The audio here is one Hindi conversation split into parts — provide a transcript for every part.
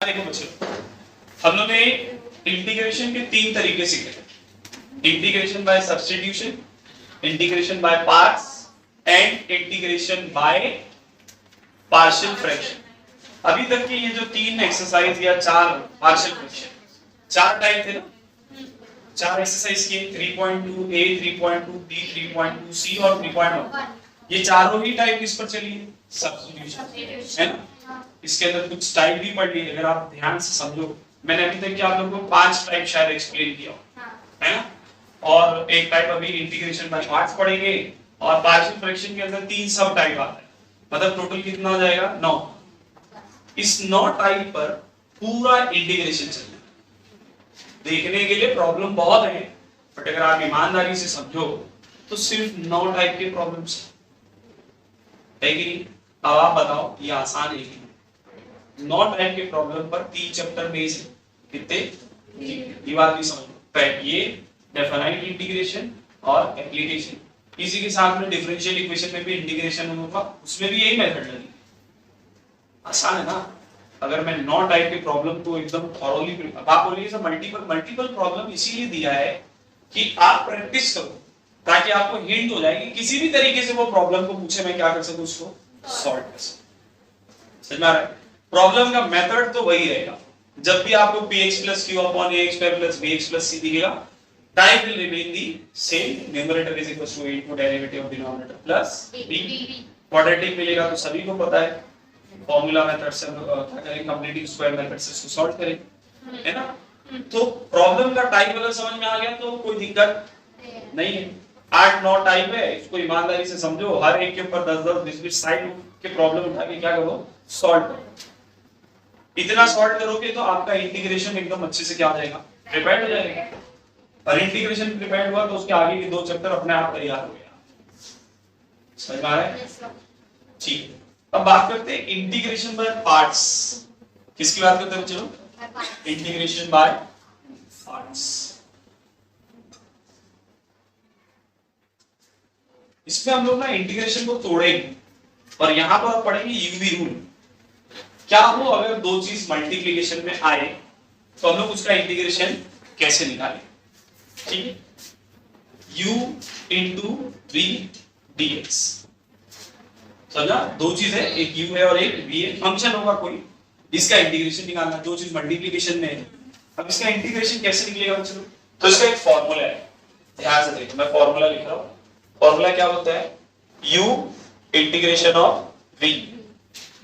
देखो बच्चों, हम लोग ने इंटीग्रेशन के तीन तरीके सीखे। Integration by substitution, integration by parts and integration by partial fraction. अभी तक के ये जो तीन एक्सरसाइज या चार पार्शियल फ्रैक्शन, चार टाइप थे ना, चार एक्सरसाइज किए 3.2 A, 3.2 B, 3.2 C और 3.1। ये चारों ही टाइप किस पर चली है? सब्स्टिट्यूशन, है ना। इसके अंदर कुछ टाइप भी पढ़ लिए, अगर आप ध्यान से समझो। मैंने अभी तक आप लोगों को 5 टाइप शायद एक्सप्लेन किया, है ना। और एक टाइप अभी इंटीग्रेशन बाय पार्ट्स पढ़ेंगे, और पार्शियल फ्रैक्शन के अंदर 3 सब टाइप आता है। मतलब टोटल कितना हो जाएगा? 9। इस 9 टाइप पर पूरा इंटीग्रेशन चलना है। देखने के लिए प्रॉब्लम बहुत है, बट अगर आप ईमानदारी से समझो तो सिर्फ 9 टाइप के प्रॉब्लम्स है कि नहीं? अब आप बताओ, ये आसान है कि नहीं? 9 टाइप के प्रॉब्लम पर 3 चैप्टर बेस है। कितने? ये बात भी समझो। ये डेफिनाइट इंटीग्रेशन और एप्लीकेशन, इसी के साथ में डिफरेंशियल इक्वेशन में भी इंटीग्रेशन होगा, उसमें भी यही मेथड लगी। आसान है ना। अगर मैं 9 टाइप के प्रॉब्लम को एकदम थॉरोली, आप बोलिए सर मल्टीपल प्रॉब्लम इसीलिए दिया है कि आप प्रैक्टिस करो, ताकि आपको हिंट हो जाए कि किसी भी तरीके से वो प्रॉब्लम को पूछे, मैं क्या कर सकूं, उसको सॉल्व कर सकूं। समझ में आ रहा है? प्रॉब्लम का मेथड तो वही रहेगा। जब भी आपको px plus q upon ax square plus bx plus c दिखेगा, type will remain the same, numerator is equal to a into derivative of denominator plus b। Quadratic मिलेगा तो सभी को पता है, फॉर्मूला मेथड से क्या करें, कंप्लीटिंग स्क्वायर मेथड से इसको सॉल्व करें, है ना। तो प्रॉब्लम का टाइप अगर समझ में आ गया तो कोई दिक्कत नहीं है। 8-9 टाइप है, इसको ईमानदारी से समझो। हर एक के ऊपर 10-10 20-20 साइड के प्रॉब्लम उठा के क्या करो, सॉल्व करो। इतना सॉल्व करोगे तो आपका इंटीग्रेशन एकदम अच्छे से क्या हो जाएगा, प्रिपेयर्ड हो जाएगा। और इंटीग्रेशन प्रिपेयर्ड हुआ तो उसके आगे के 2 चैप्टर अपने आप तैयार हो गया। समझ में आ रहा है? ठीक। अब बात करते हैं इंटीग्रेशन बाय पार्ट्स। किसकी बात करते हैं बच्चों? Integration by parts. इसमें हम लोग ना इंटीग्रेशन को तोड़ेंगे और यहां पर पढ़ेंगे यूवी रूल। क्या हो अगर 2 चीज मल्टीप्लिकेशन में आए तो हम लोग उसका इंटीग्रेशन कैसे निकालें? ठीक है। u into v dx, समझा? 2 चीज है, एक u है और एक v है। फंक्शन होगा कोई, इसका इंटीग्रेशन निकालना। 2 चीज मल्टीप्लिकेशन में है, अब इसका इंटीग्रेशन कैसे निकलेगा बच्चों? तो इसका एक फॉर्मूला है, ध्यान से देखो। मैं फॉर्मूला लिख रहा हूं। फॉर्मूला क्या होता है? u integration of v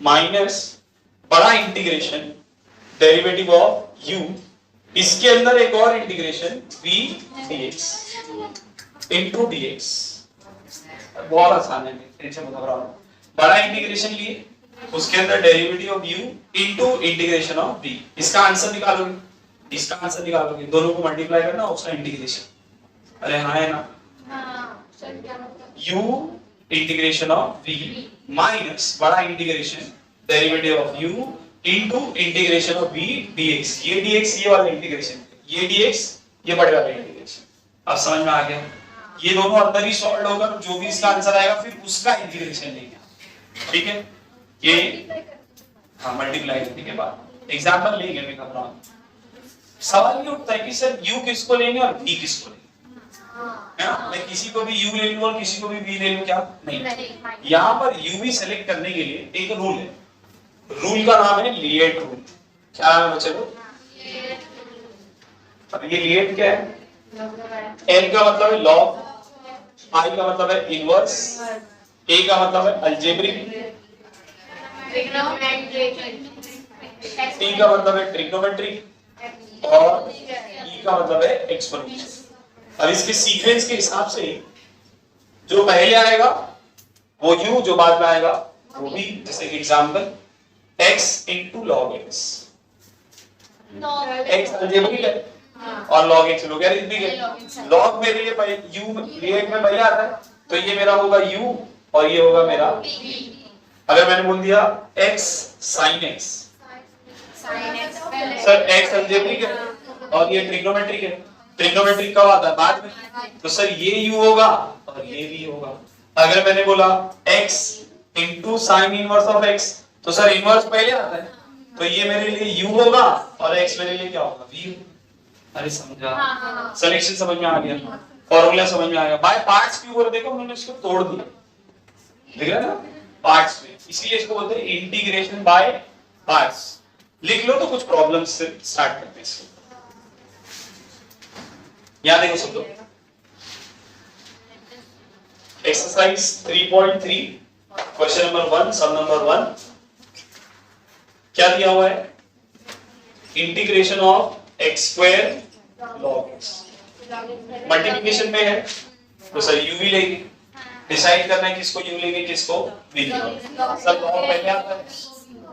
minus बड़ा इंटीग्रेशन डेरिवेटिव ऑफ u, इसके अंदर एक और integration v dx into dx। बहुत आसान है, टेंशन मत लो। बड़ा इंटीग्रेशन लिए, उसके अंदर derivative of u into integration of v। इसका आंसर निकालोगे, इसका आंसर निकालोगे, दोनों को मल्टीप्लाई करना, उसका इंटीग्रेशन। अरे हाँ है ना। u integration of v minus बड़ा integration derivative of u into integration of v dx। ये dx ये वाला इंटीग्रेशन, ये dx ये बड़े वाला इंटीग्रेशन। अब समझ में आ गया? ये दोनों अंदर ही सॉल्व होगा, जो भी इसका आंसर आएगा फिर उसका इंटीग्रेशन लेंगे। ठीक है। ये हाँ मल्टीप्लाई करने के बाद एग्जांपल लेंगे। मैं कर रहा हूं, सवाल ये उठता है कि सर u किसको लेंगे और v किसको लेंगे, है ना। मैं किसी को भी u ले लूं और किसी को भी v ले लूं, क्या नहीं। यहां पर u v सेलेक्ट करने के लिए एक रूल है, रूल का नाम है लिएट रूल। क्या नाम है बच्चों? अब ये लिएट क्या है? L का मतलब है लॉग, I का मतलब है इनवर्स, A का मतलब है अलजेब्रिक, T का मतलब है ट्रिग्नोमेट्रिक और E का मतलब है एक्सपोनेंशियल। अब इसके सीक्वेंस के हिसाब से जो पहले आएगा वो u, जो बाद में आएगा वो v। जैसे example x into log x, x algebraic है और log x लोगरिथमिक है। log मेरे लिए u लिएट में पहले आता है, तो ये मेरा होगा u और ये होगा मेरा v। अगर मैंने बोल दिया x sin x, sir x algebraic है और ये ट्रिग्नोमेट्रिक है। ट्रिग्नोमेट्रिक कब आता है? बाद में। तो सर ये u होगा और ये v होगा। अगर मैंने बोला x into sin inverse of x, तो सर इनवर्स पहले आता है, तो ये मेरे लिए u होगा और x मेरे लिए क्या होगा v होगा। अरे समझा, सिलेक्शन समझ में आ गया, फॉर्मूला समझ में आ गया। बाय पार्ट्स क्यों बोल, देखो हमने इसको तोड़ दिया, देख रहे ना पार्ट्स में, इसीलिए इसको बोलते हैं इंटीग्रेशन बाय पार्ट्स। लिख लो तो कुछ प्रॉब्लम्स से स्टार्ट करते हैं इसको। यहां देखो सब लोग, एक्सरसाइज 3.3 क्वेश्चन नंबर 1 सम नंबर 1 क्या दिया हुआ है, integration of x square log x। Multiplication में है तो सर u भी लेंगे, डिसाइड करना है किसको u लेंगे किसको v लेंगे। सब log पहले आता है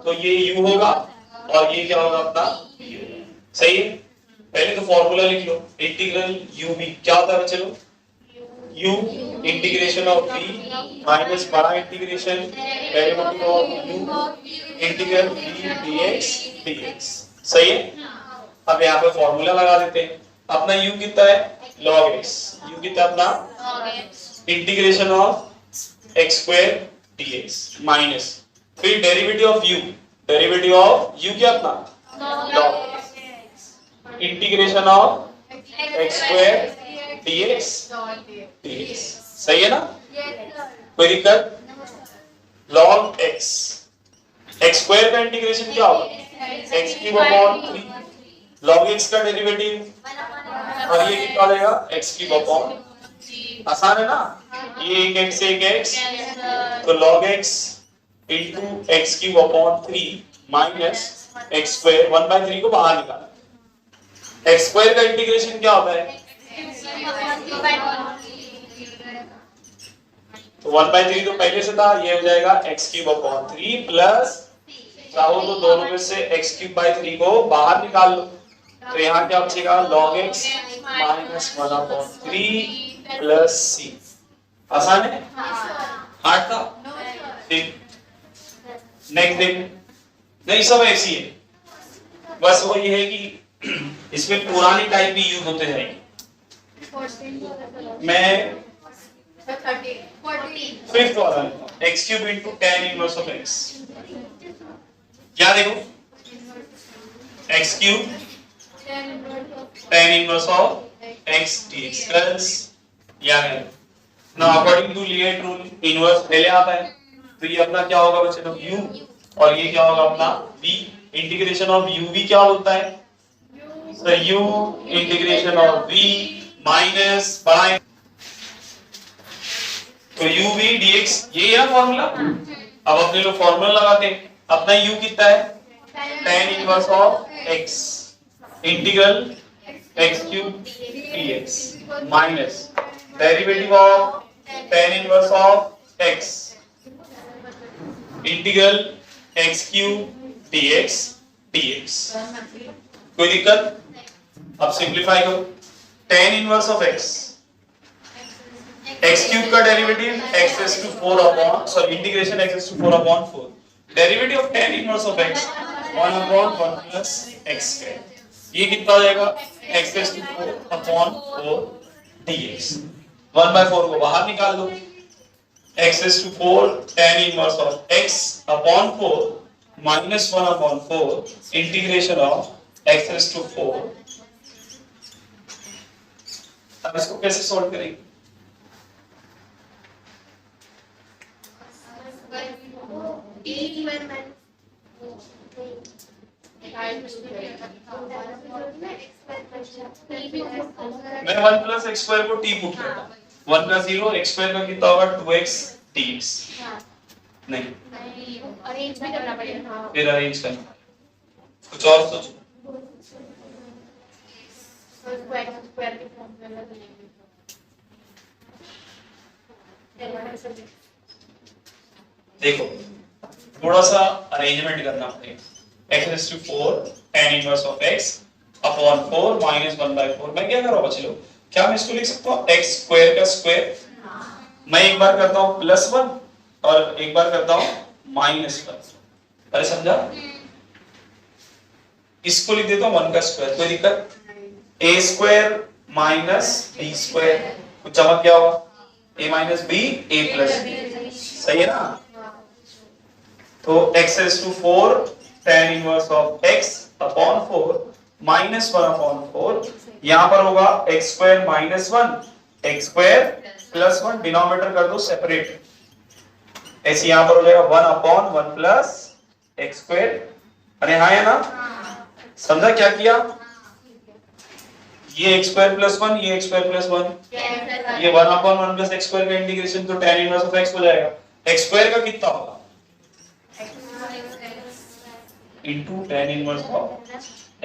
तो ये u होगा और ये क्या होगा अपना v होगा, सही है। पहले तो फॉर्मूला लिख लो, इंटीग्रल u v क्या होता है चलो, u integration of v minus बड़ा integration derivative of u integral v dx dx, सही है। अब यहाँ पे फॉर्मूला लगा देते हैं, अपना u कितना है log x, u कितना अपना integration of x square dx minus फिर derivative of u, derivative of u क्या अपना log x integration of x square dx dx, सही है ना, कोई दिक्कत। log x, x स्क्वायर का इंटीग्रेशन क्या होगा x cube upon 3 log x का डेरिवेटिव और ये कितना देगा x क्यूब अपॉन, आसान है ना, ये एक x एक x तो log x into x cube upon 3 minus x square 1/3 को बाहर निकाला, x स्क्वायर का इंटीग्रेशन क्या होता है तो 1/3 तो पहले से था, ये हो जाएगा x क्यूब अपॉन 3 प्लस चाहो तो दोनों में से x क्यूब बाय 3 को बाहर निकाल लो, तो यहाँ क्या बचेगा log x minus 1/3 plus c, आसान है, हार्ड था, ठीक। नेक्स्ट देख, नहीं सब ऐसी है, बस वो ये है कि इसमें पुरानी टाइप भी यूज होते जाएंगे। मैं फिफ्थ वाला x cube into tan inverse of x, क्या देखो x cube tan inverse of x dx plus या है ना, अकॉर्डिंग टू लिएट रूल इनवर्स पहले आता है तो ये अपना क्या होगा बच्चे लोग u और ये क्या होगा अपना v, integration of u v क्या होता है sir u integration of v minus बड़ा तो u v dx, ये है ना फॉर्मूला। अब अपने लोग फॉर्मूला लगाते हैं, अपना u कितना है tan inverse of x integral x cube dx minus derivative of tan inverse of x integral x cube dx dx, कोई दिक्कत। अब सिंपलीफाई करो, tan inverse of x, x cube का derivative x raise to 4 upon sorry integration x raise to 4 upon 4, derivative of tan inverse of x 1 upon 1 plus x square, ये कितना हो जाएगा x raise to 4 upon 4 dx, 1/4 को बाहर निकाल दो, x raise to 4 tan inverse of x upon 4 minus 1 upon 4 integration of x raise to 4। अब इसको कैसे सॉल्व करेंगे, मैं 1 प्लस x स्क्वायर को t पुट करता हूं, 1 प्लस 0 x स्क्वायर का कितना होगा 2x dx, नहीं अरेंज भी करना पड़ेगा, फिर अरेंज करना, कुछ और सोचो। देखो थोड़ा सा अरेंजमेंट करना पड़ेगा, x raise to 4 tan inverse of x upon 4 minus 1/4, मैं क्या कर रहा हूँ बच्चे लोग, क्या मैं इसको लिख सकता हूँ x स्क्वायर का स्क्वायर, मैं एक बार करता हूँ +1 और एक बार करता हूँ -1, अरे समझा, इसको लिख देता हूँ 1 का स्क्वायर, कोई दिक्कत। a square minus b square, कुछ चमक क्या होगा a minus b a plus b, सही है ना। तो x raise to 4 tan inverse of x upon 4 minus 1 upon 4, यहां पर होगा x square minus 1 x square plus 1, denominator कर दो सेपरेट, ऐसे यहां पर हो जाएगा 1 अपॉन 1 प्लस x स्क्वायर। अरे हाँ है ना, समझा क्या किया? ये x स्क्वायर प्लस 1, ये x स्क्वायर प्लस 1, ये 1 अपॉन 1 प्लस x स्क्वायर का इंटीग्रेशन तो tan इनवर्स ऑफ x हो जाएगा। x स्क्वायर का कितना होगा? Into tan inverse of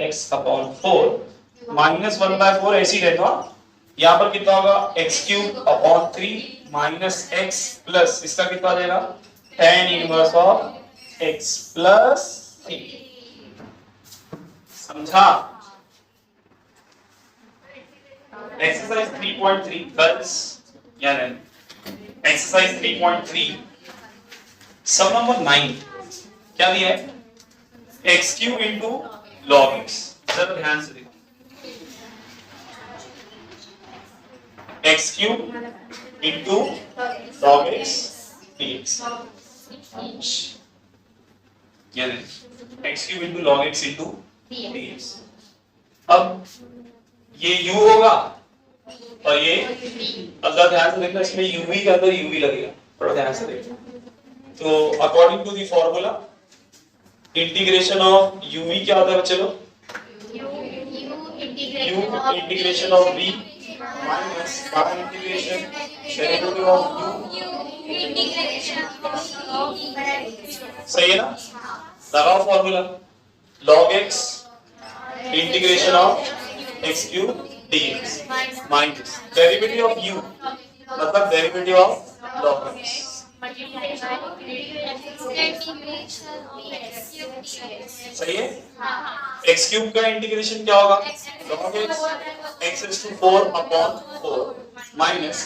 x upon 4 minus 1 by 4, ऐसे ही रहता। यहां पर कितना होगा? x cube upon 3 minus x plus इसका कितना आ जाएगा? tan inverse of x plus 3। समझा? एक्सरसाइज 3.3 गर्ल्स, यानी एक्सरसाइज 3.3 सम नंबर 9 क्या दिया है? x cube into log x। जरा ध्यान से देखो, x cube into log x dx, यानी x cube into log x into dx। अब ये u होगा और ये, अगर ध्यान से देखना, इसमें uv के अंदर uv लगेगा, थोड़ा ध्यान से देखो। तो according to the formula integration of uv क्या होता है बच्चे लोग? u integration of v minus by integration derivative of u, सही है ना? लगाओ formula, log x integration of x cube dx minus derivative of u मतलब डेरिवेटिव ऑफ log x, सही है? x क्यूब का इंटीग्रेशन क्या होगा? log x x is to 4 upon 4 minus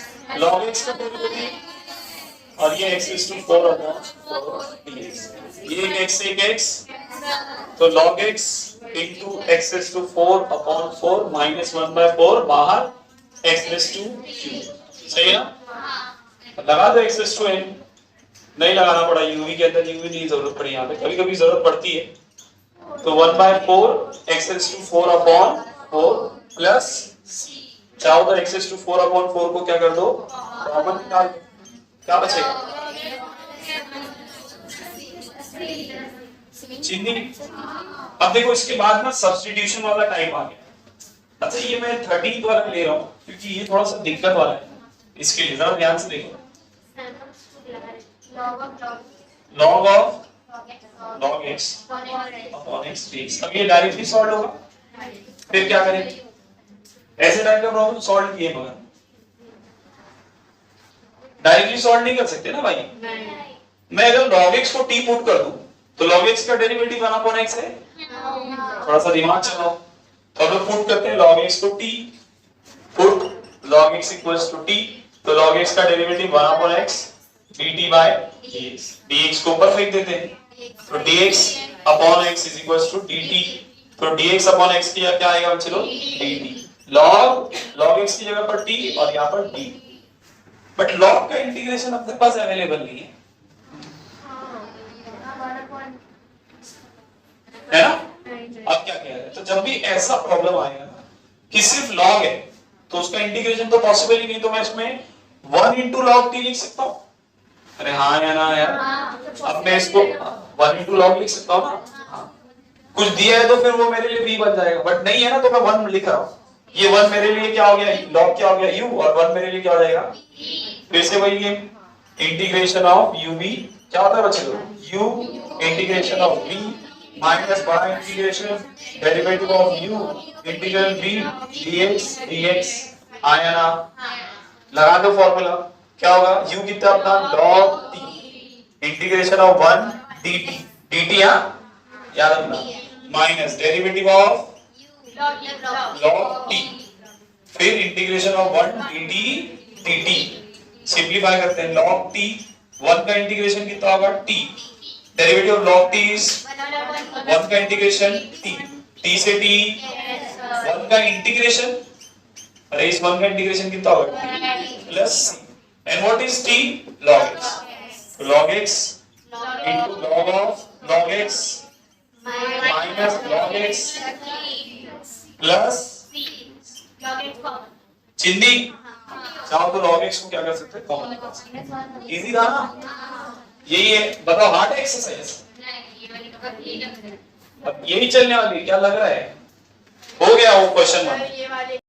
log x का डेरिवेटिव और ये x is to 4 upon 4 dx, ये x एक x, तो log x into x is to 4 upon 4 minus 1 by 4 बाहर x is to q, सही है ना? लगा दो x is to n, नहीं लगाना पड़ा, uv के अंदर uv नहीं जरूरत पड़ी, यहाँ पे कभी कभी जरूरत पड़ती है। तो 1 by 4 x is to 4 upon 4 plus चाहो तो x is to 4 upon 4 को क्या कर दो? कॉमन निकाल दो, क्या बचेगा? चिन्नी। अब देखो इसके बाद ना सब्स्टिट्यूशन वाला टाइप आ गया। अच्छा ये मैं 13th वाला ले रहा हूँ क्योंकि ये थोड़ा सा दिक्कत वाला है, इसके लिए जरा ध्यान से देखो। log of log x upon x dx, अब ये डायरेक्टली सॉल्व होगा, फिर क्या करेंगे? ऐसे टाइप का प्रॉब्लम सॉल्व किए मगर डायरेक्टली सॉल्व नहीं कर सकते ना भाई। मैं अगर log x को t पुट कर दूं तो log x का डेरिवेटिव 1 अपॉन x है, थोड़ा सा दिमाग चलाओ। तो हम लोग पुट करते हैं log x को t, put log x equals to t, तो log x का डेरिवेटिव 1 अपॉन x dt by dx, dx को ऊपर फेंक देते हैं, तो dx अपॉन x is equals to dt, तो dx अपॉन x की क्या आएगा बच्चे लोग? dt, log x की जगह पर t और यहाँ पर dt, बट log का इंटीग्रेशन अपने पास अवेलेबल नहीं है, है ना? अब क्या कह रहे हैं? तो जब भी ऐसा प्रॉब्लम आएगा ना कि सिर्फ log है तो उसका इंटीग्रेशन तो पॉसिबल ही नहीं, तो मैं इसमें 1 into log t लिख सकता हूँ। अरे हाँ या ना यार? अब मैं इसको 1 into log लिख सकता हूँ ना? हाँ। कुछ दिया है तो फिर वो मेरे लिए v बन जाएगा, बट नहीं है ना तो मैं 1 लिख रहा हूँ। ये 1 मेरे लिए क्या हो गया? log क्या हो गया? u, और 1 मेरे लिए क्या हो जाएगा? फिर से वही है, इंटीग्रेशन ऑफ uv क्या होता है बच्चे लोग? u integration of v minus बड़ा integration derivative of u integral v dx dx, आया ना? लगा दो फॉर्मूला, क्या होगा? u कितना अपना? log t integration of 1 dt, dt याद रखना, minus derivative of log t, फिर integration of 1 dt dt, simplify करते हैं, log t 1 का इंटीग्रेशन कितना होगा? t, derivative of log t is 1 का इंटीग्रेशन t, t से t 1 का इंटीग्रेशन, अरे इस 1 का इंटीग्रेशन कितना होगा? Plus and what is t? log x, log x into log of log x minus log x plus चिंदी चाहो तो log x को क्या कर सकते हैं, कॉमन। इजी था ना, यही है। बताओ हार्ड एक्सरसाइज, अब यही चलने वाली, क्या लग रहा है? हो गया वो क्वेश्चन 1।